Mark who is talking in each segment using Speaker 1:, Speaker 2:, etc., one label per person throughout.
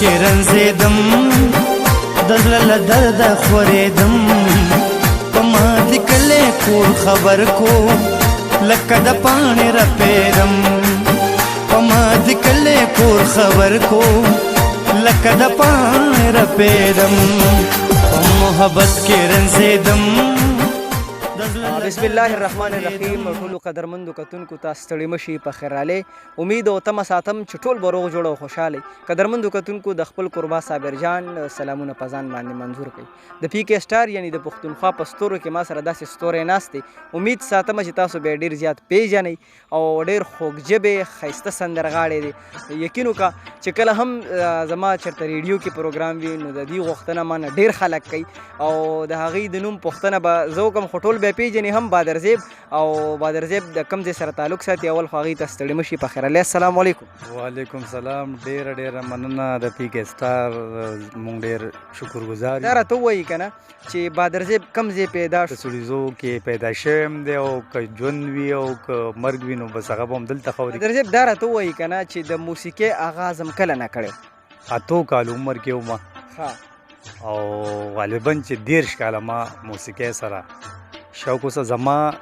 Speaker 1: کې رنځېدم د زړه له درده خورېدم په ما لیکلی کور خبر کو لکه د پاڼې رپېدم په ما لیکلی کور خبر کو لکه د پاڼې رپېدم په محبت کې رنځېدم.
Speaker 2: بسم الله الرحمن الرحیم. ټولو قدرمندو کتونکو ته ستړي مشي په خیر رالی. امید او تمه ساتم چې ټول به روغ جوړ او خوشحاله. قدرمندو کتونکو د خپل قربا صابر جان سلامونه په ځان باندې منظور کړئ. د پی کې سټار یعنی د پښتونخوا په ستورو کې ما سره داسې ستوری ناست دی. امید ساتم چې تاسو به ډېر زیات پیژنئ او ډېر خوږ ژبې ښایسته سندرغاړی دی. یقین وکړه چې کله هم زما چېرته ریډیو کې پروګرام وي نو د دې غوښتنه ما نه ډېر خلک کوي او د هغې د نوم پوښتنه به زه وکړم خو ټول بیا پیژني هم بادرزیب او بادرزیب د کوم ځای سره تعلق ساتي. اول خو هغې ته ستړي مشي په خیر علی. السلام علیکم.
Speaker 3: وعلیکم سلام. ډېره مننه د پی کې سټار. مونږ ډېر شکرګزار یو.
Speaker 2: دا راته ووایي که نه چې بادرزیب کوم ځای پیدا شو؟
Speaker 3: سړیزو کې پیدا شوی یم دی او که ژوند وي او که مرګ وي نو بس هغه به هم دلته خوري.
Speaker 2: بادرزیب دا راته ووایي که نه چې د موسیقۍ آغاز هم کله نه کړی؟
Speaker 3: 8 کال عمر کې وم او غالبا چې 13 کاله ما موسیقۍ سره شوق اوسه. زما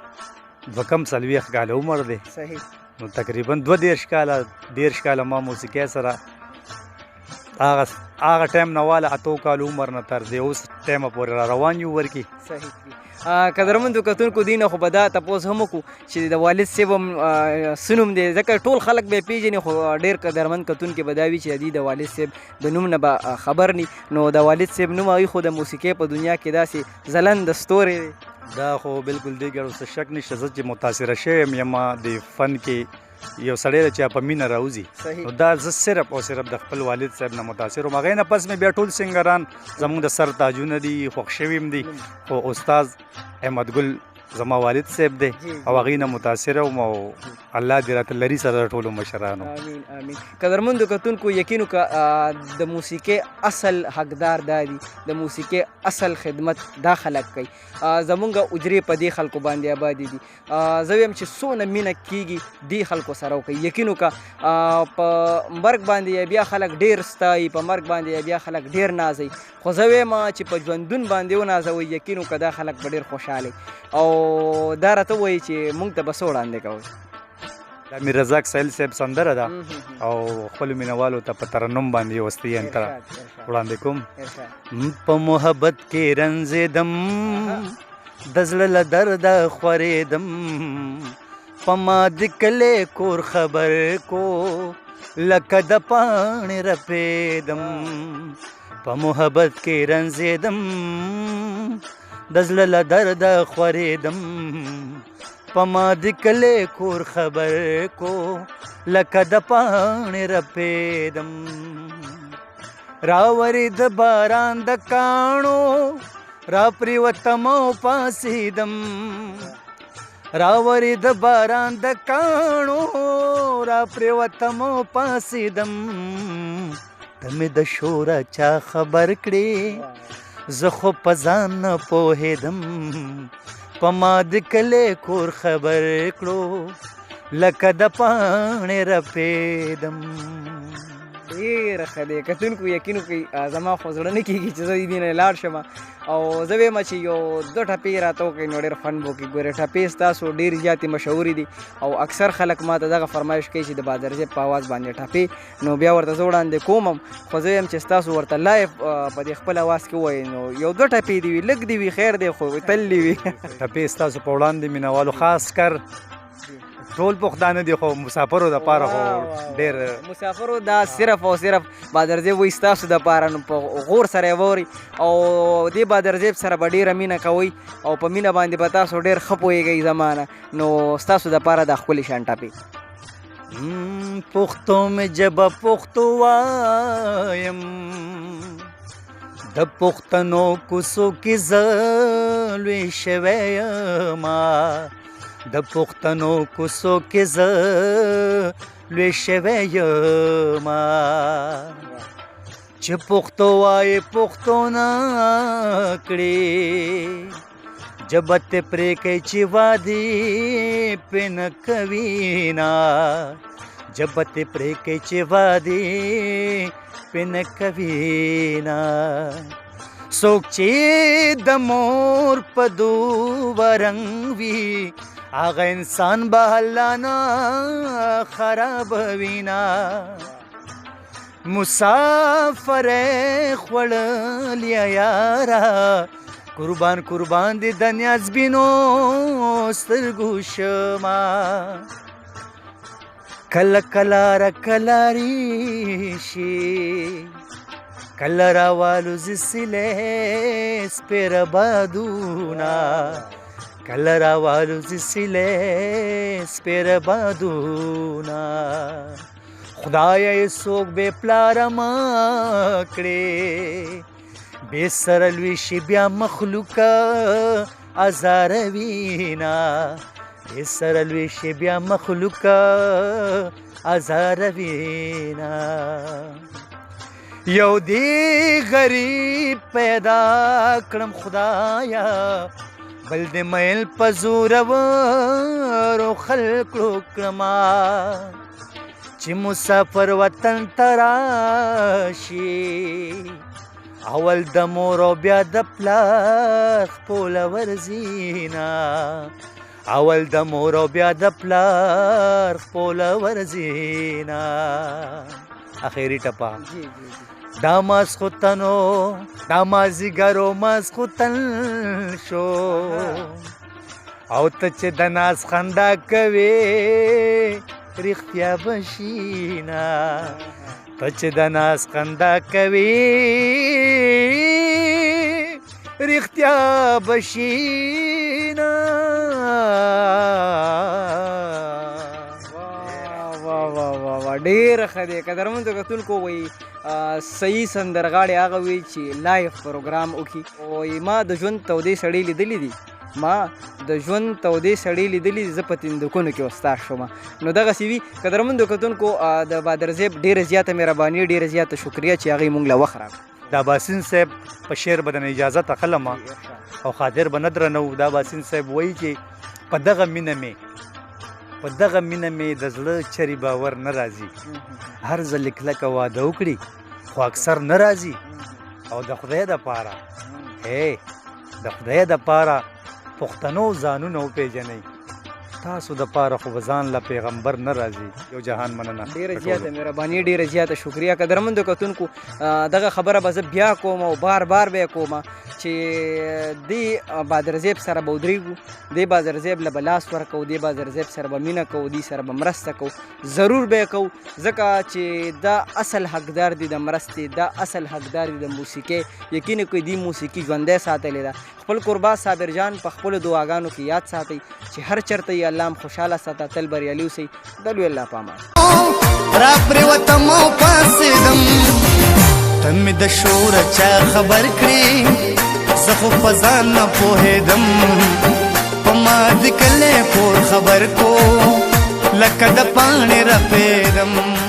Speaker 3: 42 کاله عمر دی.
Speaker 2: صحیح.
Speaker 3: نو تقریبا 13 کاله ما موسیقۍ سره هغه ټایم نه واله 8 کال عمر نه تر دې اوس ټایمه پورې را روان یو ورکې.
Speaker 2: صحیح. قدرمندو کتونکو دې نه خو به دا تپوس هم وکړو چې د والد صاحب هم څه نوم دی؟ ځکه ټول خلک به یې پیژني خو ډېر قدرمند کتونکي به دا وي چې د دې د والد صاحب د نوم نه به خبر ني. نو د والد صاحب نوم هغوی خو د موسیقۍ په دنیا کې داسې ځلند ستوری دی.
Speaker 3: دا خو بالکل دی ګډو څه شک نشته. زه چې متاثره شوی یم د فن کې یو سړی دی چې په مینه راوځي نو دا زه صرف او صرف د خپل والد صاحب نه متاثر وم. هغې نه پس مې بیا ټول سنګران زموږ د سر تاجونه دي خوښ شوي هم دي خو استاد احمد ګل زما والد صاحب دی او هغې نه متاثره وم او الله دې راته لري سره د ټولو مشرانو.
Speaker 2: امین امین. قدرمندو کتونکو یقین وکړه د موسیقۍ اصل حقدار دا دي، د موسیقۍ اصل خدمت دا خلک کوي. زمونږ اجرې په دې خلکو باندې آبادي دي. زه وایم چې څونه مینه کېږي دې خلکو سره وکړئ. یقین وکړه په مرګ باندې بیا خلک ډېر ستایي، په مرګ باندې بیا خلک ډېر نازوي، خو زه وایم چې په ژوندون باندې ونازوئ یقین وکړه دا خلک به ډېر خوشحاله او دا راته ووایي چې موږ ته به څه وړاندې کوئ؟
Speaker 3: دا میر رزاق سایل صاحب سندره ده او خپلو مینوالو ته په ترنم باندې یو وستي انتره وړاندې کوم. په محبت کې رنځېدم د زړه له درده خورېدم په ما د کلی کور خبر کو لکه د پاڼې رپېدم په محبت کې رنځېدم د زړه له درده خورېدم په ما د کلی کور خبر کو لکه د پاڼې رپېدم راورېد باران د کاڼو را پرېوتم او پاڅېدم راورېد باران د کاڼو را پرېوتم او پاڅېدم ته مې د شوره چا خبر کړې زه خو په ځان نه پوهېدم په ما د کلی کور خبر کړو لکه د پاڼې رپېدم.
Speaker 2: ډېره ښه دی. کتونکو یقین وکړئ زما خو زړه نه کېږي چې زه دې نه لاړ شم او زه وایم چې یو 2 ټپې راته وکړئ نو ډېر خوند به وکړي. ګورې ټپې ستاسو ډېرې زیاتې مشهورې دي او اکثر خلک ما ته دغه فرمایش کوي چې د بادرزیب په اواز باندې ټپې نو بیا ورته زه وړاندې کوم هم خو زه وایم چې ستاسو ورته لایف په دې خپل اواز کې ووایئ نو یو 2 ټپې دي وي لږ دي وي خیر دی خو تل دي وي.
Speaker 3: ټپې ستاسو په وړاندې مینوالو خاص کر ټول پښتانه دي خو مسافرو دپاره خو ډېر
Speaker 2: مسافرو دا صرف او صرف بادرزیب وایي ستاسو دپاره نو په غور سره یې واورئ او دې بادرزیب سره به ډېره مینه کوئ او په مینه باندې به تاسو ډېر ښه پوهېږئ زما نه نو ستاسو دپاره دا ښکلې شان ټپې.
Speaker 1: پښتو مې ژبه پښتو وایم د پښتنو کوڅو کې زه لوی شوی یما د پښتنو کوڅو کې زه لوی شوی یما چې پښتو وایې پښتو نه کړې ژبه تې پرې کوي چې وادي پې نه کوي نه
Speaker 3: جبت پرې کې چې وادي پن کوینا څوک چې د مور په دوه رنګ وي هغه انسان به الله نه خرابوینا مسافر خوړلیا یارا قربان قربان دي د نیازبینو سترګو شما کله کله را کلاری شي کله راوالوزي سیلې سپېر بادونا کله راوالوزي سیلې سپېر بادونا خدای څوک بې پلاره مه کړې بې سره لوی شي بیا مخلوقه ازاروینا بې سره لوی شي بیا مخلوقه ازاروینا یو دی غریب پیدا کړم خدایا بل دې میل په زورورو خلکو کړما چې مسافر وطن ته راشي اول د مور او بیا د پلار خپله ورځینا اول د مور او بیا د پلار خپله ورځینا اخیری ټپه دا ماسخوتنو دا مازدیګرو ماسخوتن شو او ته چې د ناز خندا کوې رښتیا بشینا ته چې د ناز خندا کوې رښتیا بشینا
Speaker 2: ډېر ښه دی قدرمنو کتونکو وایي صحیح سندرغاړی هغه وي چې لایف پروګرام وکړي وایي ما د ژوند تودې سړې لیدلې دي ما د ژوند تودې سړې لیدلې دي زه په تندکونو کې استاد شوم نو دغسې وي قدرمنو کتونکو د بادرزیب ډېره زیاته مهرباني ډېره زیاته شکریه چې هغې موږ له وخت راکړو
Speaker 3: دا باسین صاحب په شعر به د اجازه اخلم او خاطر به نه درنو دا باسین صاحب وایي چې په دغه مینه مې د زړه چرې باور نه راځي هر ځل کلکه واده وکړي خو اکثر نه راځي او د خدای دپاره د خدای دپاره پښتنو ځانونه وپېژنئ تاسو دپاره خو به ځان له پیغمبر نه راځي یو جهان مننه
Speaker 2: ډېره زیاته مهرباني ډېره زیاته شکریه قدرمندو کتونکو دغه خبره به زه بیا کوم او بار بار به یې کوم چې دې بادرزیب سره به ودرېږو دې بادرزیب له به لاس ورکوو دې بادرزیب سره به مینه کوو دې سره به مرسته کوو ضرور به یې کوو ځکه چې دا اصل حقدار دي د مرستې دا اصل حقدار دي د موسیقۍ یقین کوي دې موسیقي ژوندی ساتلې ده خپل قربا صابر جان په خپلو دعاګانو کې یاد ساتئ چې هر چرته یې الله خوشحاله ساته تل بریالي اوسئ دلوی الله پامان
Speaker 1: را پرېوتم او پاڅېدم ته مې د شوره چا خبر کړې زه خو په ځان نه پوهېدم په ما د کلی کور خبر کو لکه د پاڼې رپېدم